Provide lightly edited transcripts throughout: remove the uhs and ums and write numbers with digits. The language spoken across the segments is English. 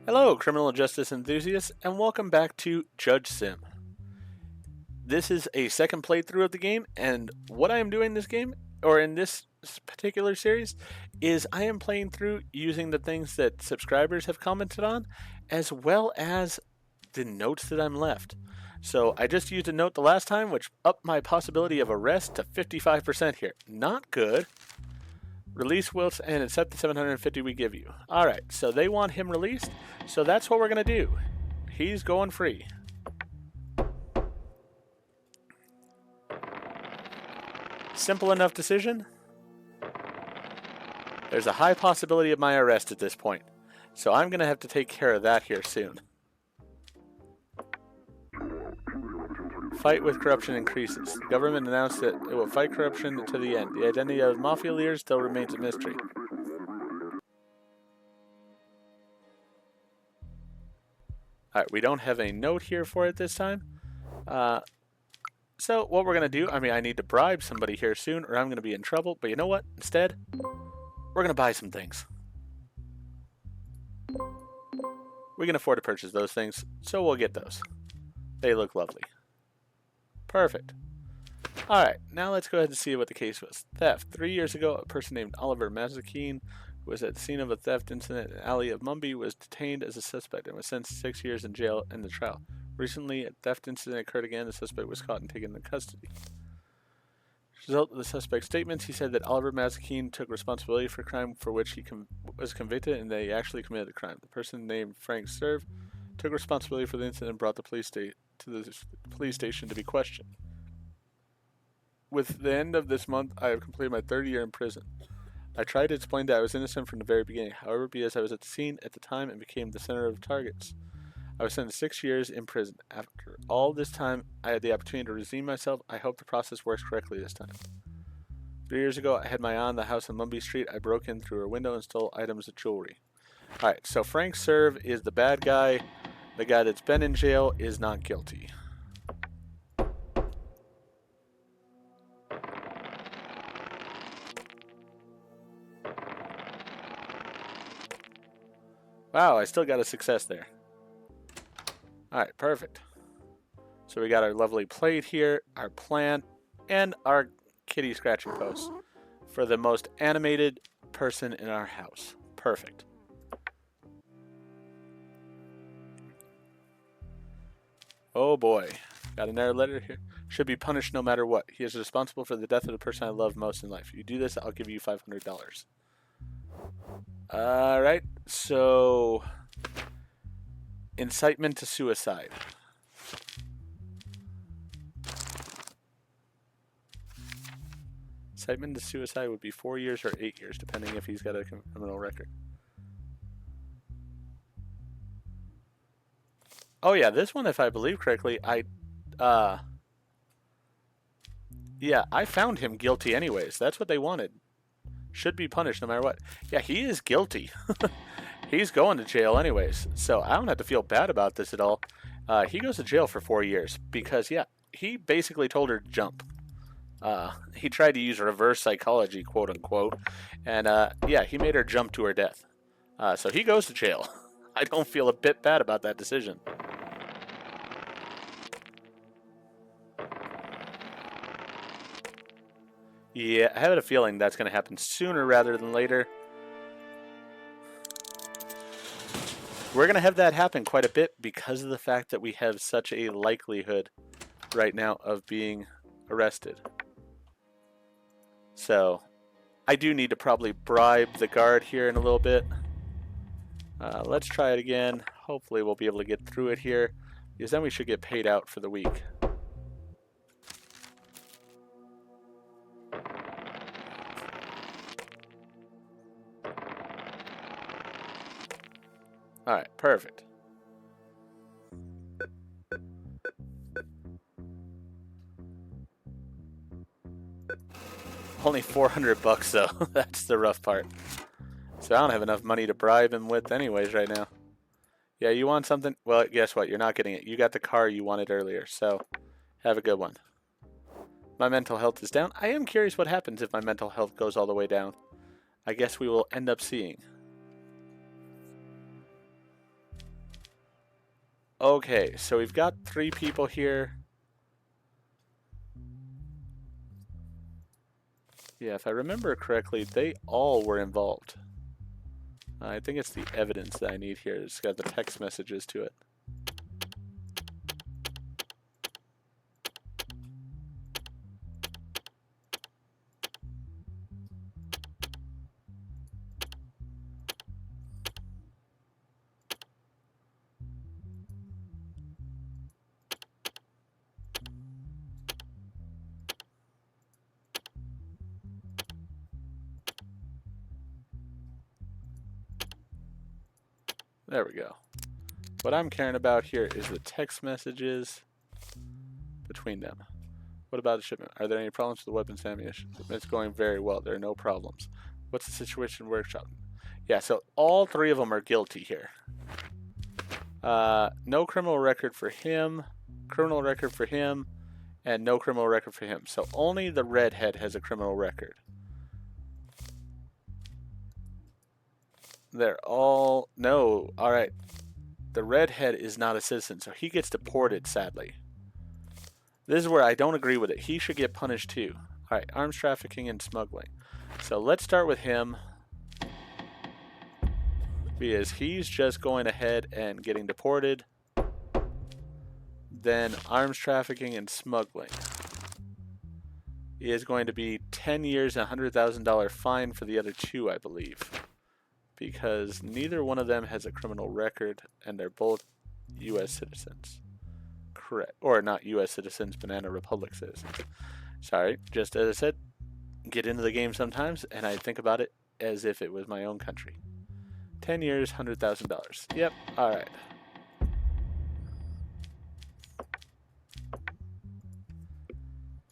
Hello, criminal justice enthusiasts, and welcome back to JudgeSim. This is a second playthrough of the game, and what I am doing in this game, or in this particular series, is I am playing through using the things that subscribers have commented on, as well as the notes that I'm left. So I just used a note the last time, which upped my possibility of arrest to 55% here. Not good. Release Wilts and accept the 750 we give you. Alright, so they want him released, so that's what we're going to do. He's going free. Simple enough decision. There's a high possibility of my arrest at this point, so I'm going to have to take care of that here soon. Fight with corruption increases. The government announced that it will fight corruption to the end. The identity of mafia leaders still remains a mystery. Alright, we don't have a note here for it this time. So what we're going to do, I need to bribe somebody here soon or I'm going to be in trouble. But you know what? Instead, we're going to buy some things. We can afford to purchase those things, so we'll get those. They look lovely. Perfect. Alright, now let's go ahead and see what the case was. Theft. 3 years ago, a person named Oliver Mazakine, who was at the scene of a theft incident in the alley of Mumbai, was detained as a suspect and was sentenced to 6 years in jail in the trial. Recently, a theft incident occurred again. The suspect was caught and taken into custody. As a result of the suspect's statements, he said that Oliver Mazakine took responsibility for a crime for which he was convicted and that he actually committed the crime. The person named Frank Serve took responsibility for the incident and brought the police to the police station to be questioned. With the end of this month, I have completed my 3rd year in prison. I tried to explain that I was innocent from the very beginning. However, because I was at the scene at the time and became the center of targets, I was sentenced to 6 years in prison. After all this time, I had the opportunity to redeem myself. I hope the process works correctly this time. 3 years ago, I had my aunt in the house on Mumbai Street. I broke in through her window and stole items of jewelry. Alright, so Frank Serve is the bad guy. The guy that's been in jail is not guilty. Wow, I still got a success there. Alright, perfect. So we got our lovely plate here, our plant, and our kitty scratching post for the most animated person in our house. Perfect. Oh boy. Got another letter here. Should be punished no matter what. He is responsible for the death of the person I love most in life. If you do this, I'll give you $500. Alright, so incitement to suicide. Incitement to suicide would be 4 years or 8 years, depending if he's got a criminal record. Oh yeah, this one, if I believe correctly, yeah, I found him guilty anyways. That's what they wanted. Should be punished no matter what. Yeah, he is guilty. He's going to jail anyways, so I don't have to feel bad about this at all. He goes to jail for 4 years because, yeah, he basically told her to jump. He tried to use reverse psychology, quote unquote, and yeah, he made her jump to her death. So he goes to jail. I don't feel a bit bad about that decision. Yeah, I have a feeling that's going to happen sooner rather than later. We're going to have that happen quite a bit because of the fact that we have such a likelihood right now of being arrested. So, I do need to probably bribe the guard here in a little bit. Let's try it again. Hopefully we'll be able to get through it here, because then we should get paid out for the week. Alright, perfect. Only 400 bucks though. That's the rough part. So I don't have enough money to bribe him with anyways right now. Yeah, you want something? Well, guess what? You're not getting it. You got the car you wanted earlier, so have a good one. My mental health is down. I am curious what happens if my mental health goes all the way down. I guess we will end up seeing. Okay, so we've got 3 people here. Yeah, if I remember correctly, they all were involved. I think it's the evidence that I need here. It's got the text messages to it. There we go. What I'm caring about here is the text messages between them. What about the shipment? Are there any problems with the weapons and ammunition? It's going very well. There are no problems. What's the situation workshop? Yeah, so all 3 of them are guilty here. No criminal record for him, criminal record for him, and no criminal record for him. So only the redhead has a criminal record. They're all... No, alright. The redhead is not a citizen, so he gets deported, sadly. This is where I don't agree with it. He should get punished too. Alright, arms trafficking and smuggling. So let's start with him. Because he's just going ahead and getting deported. Then arms trafficking and smuggling is going to be 10 years and $100,000 fine for the other 2, I believe. Because neither one of them has a criminal record, and they're both U.S. citizens. Correct. Or not U.S. citizens, Banana Republic citizens. Sorry, just as I said, get into the game sometimes, and I think about it as if it was my own country. 10 years, $100,000. Yep, alright.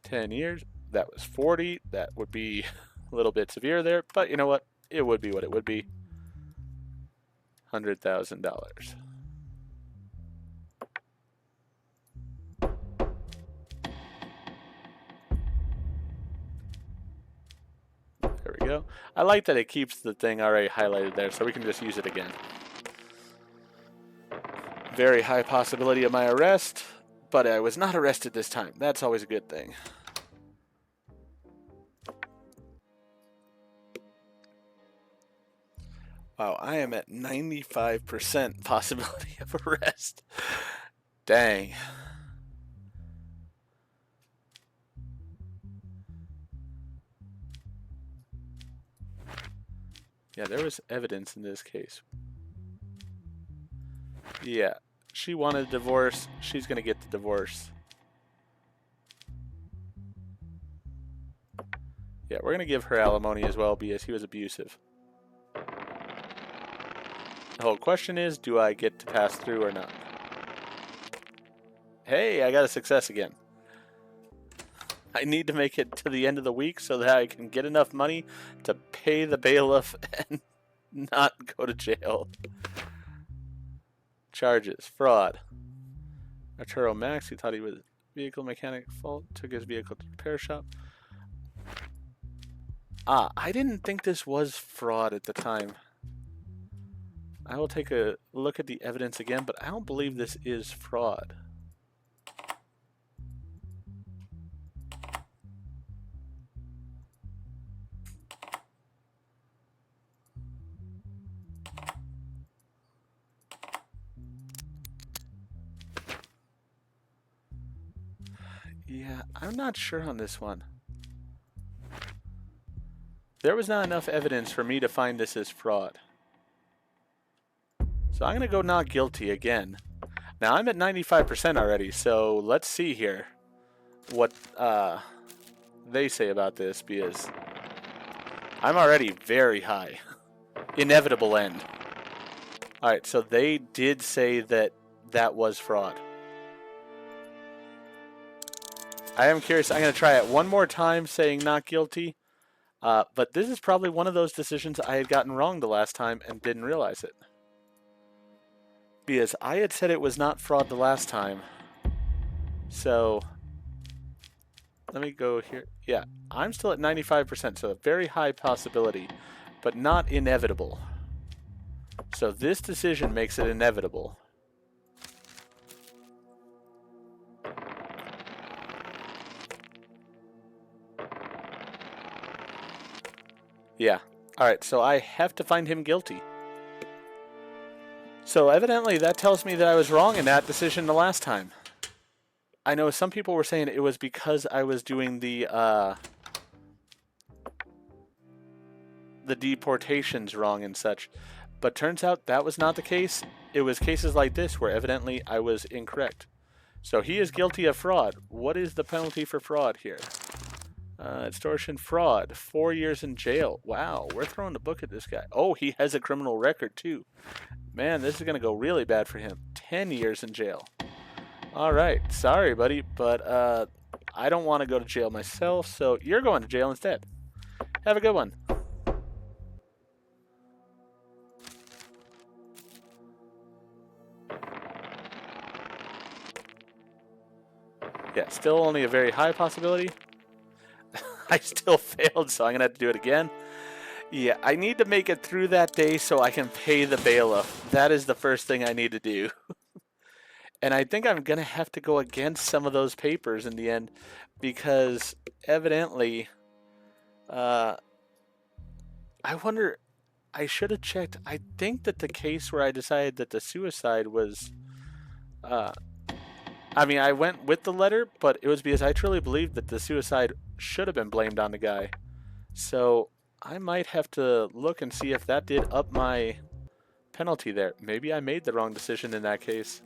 $10 years, that was 40. That would be a little bit severe there, but you know what? It would be what it would be. $100,000. There we go. I like that it keeps the thing already highlighted there, so we can just use it again. Very high possibility of my arrest, but I was not arrested this time. That's always a good thing. Wow, I am at 95% possibility of arrest. Dang. Yeah, there was evidence in this case. Yeah, she wanted a divorce. She's going to get the divorce. Yeah, we're going to give her alimony as well because he was abusive. The whole question is, do I get to pass through or not? Hey, I got a success again. I need to make it to the end of the week so that I can get enough money to pay the bailiff and not go to jail. Charges, fraud. Arturo Max, he thought he was vehicle mechanic fault, took his vehicle to the repair shop. I didn't think this was fraud at the time. I will take a look at the evidence again, but I don't believe this is fraud. Yeah, I'm not sure on this one. There was not enough evidence for me to find this as fraud. So I'm going to go not guilty again. Now I'm at 95% already, so let's see here what they say about this, because I'm already very high. Inevitable end. Alright, so they did say that that was fraud. I am curious. I'm going to try it one more time saying not guilty. But this is probably one of those decisions I had gotten wrong the last time and didn't realize it. Because I had said it was not fraud the last time. So, let me go here. Yeah, I'm still at 95%, so a very high possibility, but not inevitable. So this decision makes it inevitable. Yeah. Alright, so I have to find him guilty. So evidently that tells me that I was wrong in that decision the last time. I know some people were saying it was because I was doing the deportations wrong and such. But turns out that was not the case. It was cases like this where evidently I was incorrect. So he is guilty of fraud. What is the penalty for fraud here? Extortion fraud. 4 years in jail. Wow, we're throwing the book at this guy. Oh, he has a criminal record too. Man, this is going to go really bad for him. 10 years in jail. Alright, sorry buddy, but I don't want to go to jail myself, so you're going to jail instead. Have a good one. Yeah, still only a very high possibility. I still failed, so I'm going to have to do it again. Yeah, I need to make it through that day so I can pay the bailiff. That is the first thing I need to do. And I think I'm going to have to go against some of those papers in the end because evidently, I wonder, I should have checked. I think that the case where I decided that the suicide was, I mean, I went with the letter, but it was because I truly believed that the suicide should have been blamed on the guy. So I might have to look and see if that did up my penalty there. Maybe I made the wrong decision in that case.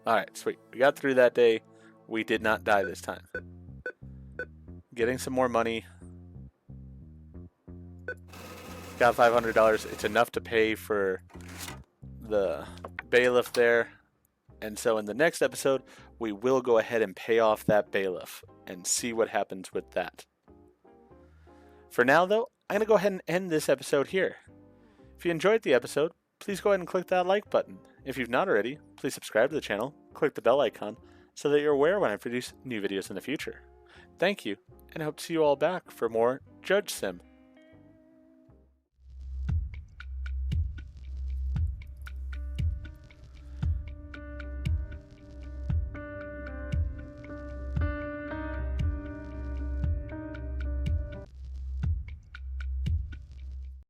Alright, sweet. We got through that day. We did not die this time. Getting some more money. Got $500. It's enough to pay for the bailiff there. And so in the next episode, we will go ahead and pay off that bailiff and see what happens with that. For now, though, I'm going to go ahead and end this episode here. If you enjoyed the episode, please go ahead and click that like button. If you've not already, please subscribe to the channel, click the bell icon, so that you're aware when I produce new videos in the future. Thank you, and I hope to see you all back for more JudgeSim.